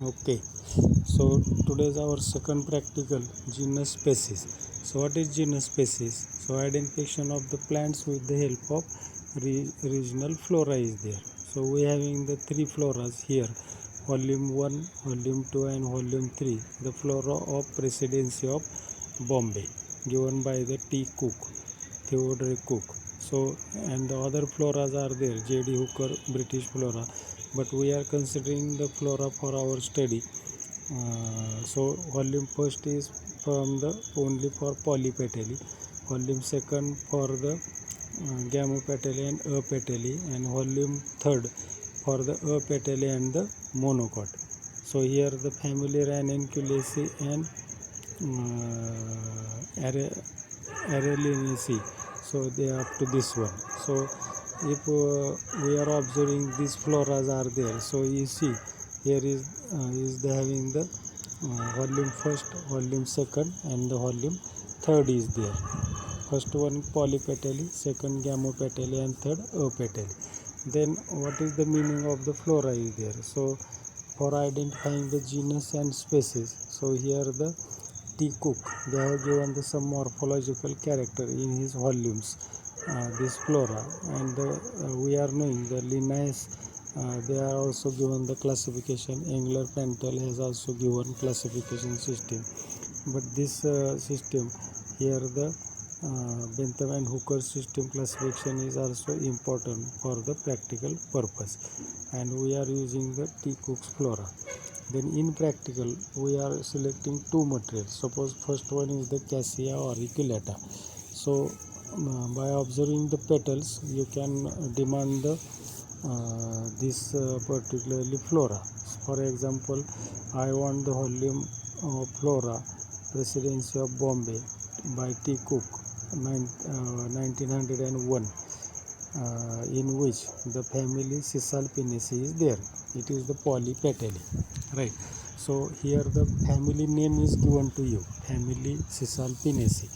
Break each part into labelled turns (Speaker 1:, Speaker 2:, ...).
Speaker 1: Okay, so today's our second practical, genus species. So what is genus species? So identification of the plants with the help of regional flora is there. So we having the three floras here, volume 1, volume 2 and volume 3. The flora of Presidency of Bombay given by the T. Cook, Theodore Cook. So and the other floras are there, J.D. Hooker, British flora, but we are considering the flora for our study. So volume first is from the only for polypetally, volume second for the gamopetally and apetally, and volume third for the apetally and the monocot. So here the family Ranunculaceae and Arillinaceae. So they are up to this one. So if we are observing these floras are there, so you see here is they having the volume first, volume second and the volume third is there. First one polypetally, second gamopetally and third apetally. Then what is the meaning of the flora is there? So for identifying the genus and species, so here the T. Cook, they have given the some morphological character in his volumes, this flora, and we are knowing the Linnaeus, they are also given the classification. Engler Pentel has also given classification system, but this system here the Bentham and Hooker system classification is also important for the practical purpose, and we are using the T. Cook's flora. Then in practical we are selecting two materials. Suppose first one is the Cassia auriculata. So by observing the petals you can demand the this particularly flora. For example, I want the volume of flora Presidency of Bombay by T. Cook 1901, in which the family Cisalpinaceae is there. It is the polypetally, right? So here the family name is given to you, family Cisalpinaceae,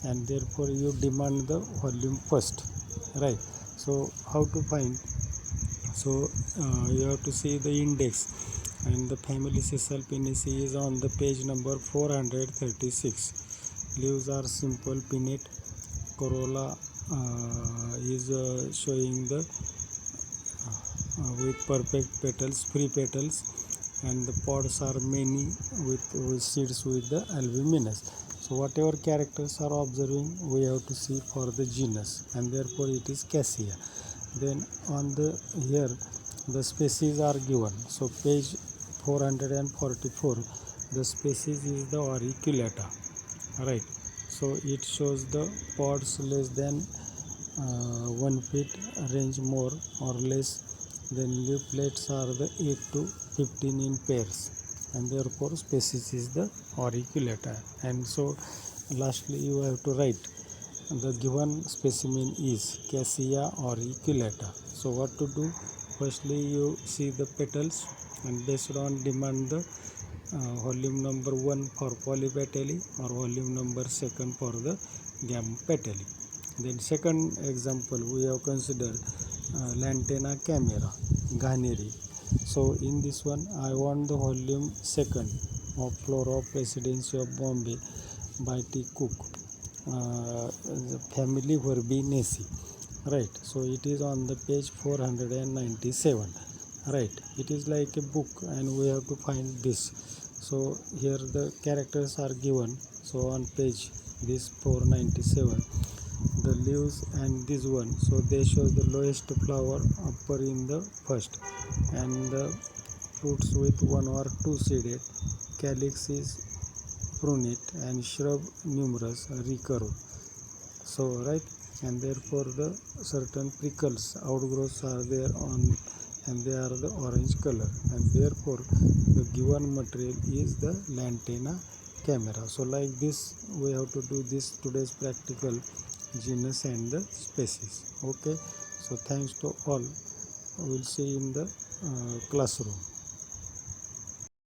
Speaker 1: and therefore you demand the volume first, right? So how to find? So you have to see the index, and the family Cisalpinaceae is on the page number 436. Leaves are simple pinnate. Corolla is showing the with perfect petals, free petals, and the pods are many with seeds with the albuminous. So whatever characters are observing, we have to see for the genus, and therefore it is Cassia. Then on the here the species are given. So page 444, the species is the auriculata, right? So it shows the pods less than 1 feet, range more or less. Then leaflets are the 8 to 15 in pairs, and therefore species is the auriculata. And so lastly you have to write the given specimen is Cassia auriculata. So what to do? Firstly you see the petals, and based on demand the volume number 1 for polypetally or volume number 2 for the gamopetally. Then second example we have considered Lantana camera, Ghaneri. So in this one I want the volume 2 of Flora of Presidency of Bombay by T. Cook, the family Verbinaceae, right? So it is on the page 497, right? It is like a book and we have to find this. So here the characters are given. So on page this 497, the leaves and this one, so they show the lowest flower upper in the first, and the fruits with one or two seeded, calyx is prunate and shrub numerous recurve. So right, and therefore the certain prickles outgrowths are there on, and they are the orange color, and therefore the given material is the Lantana camera. So like this we have to do this today's practical, genus and the species. Okay, so thanks to all. We will see in the classroom.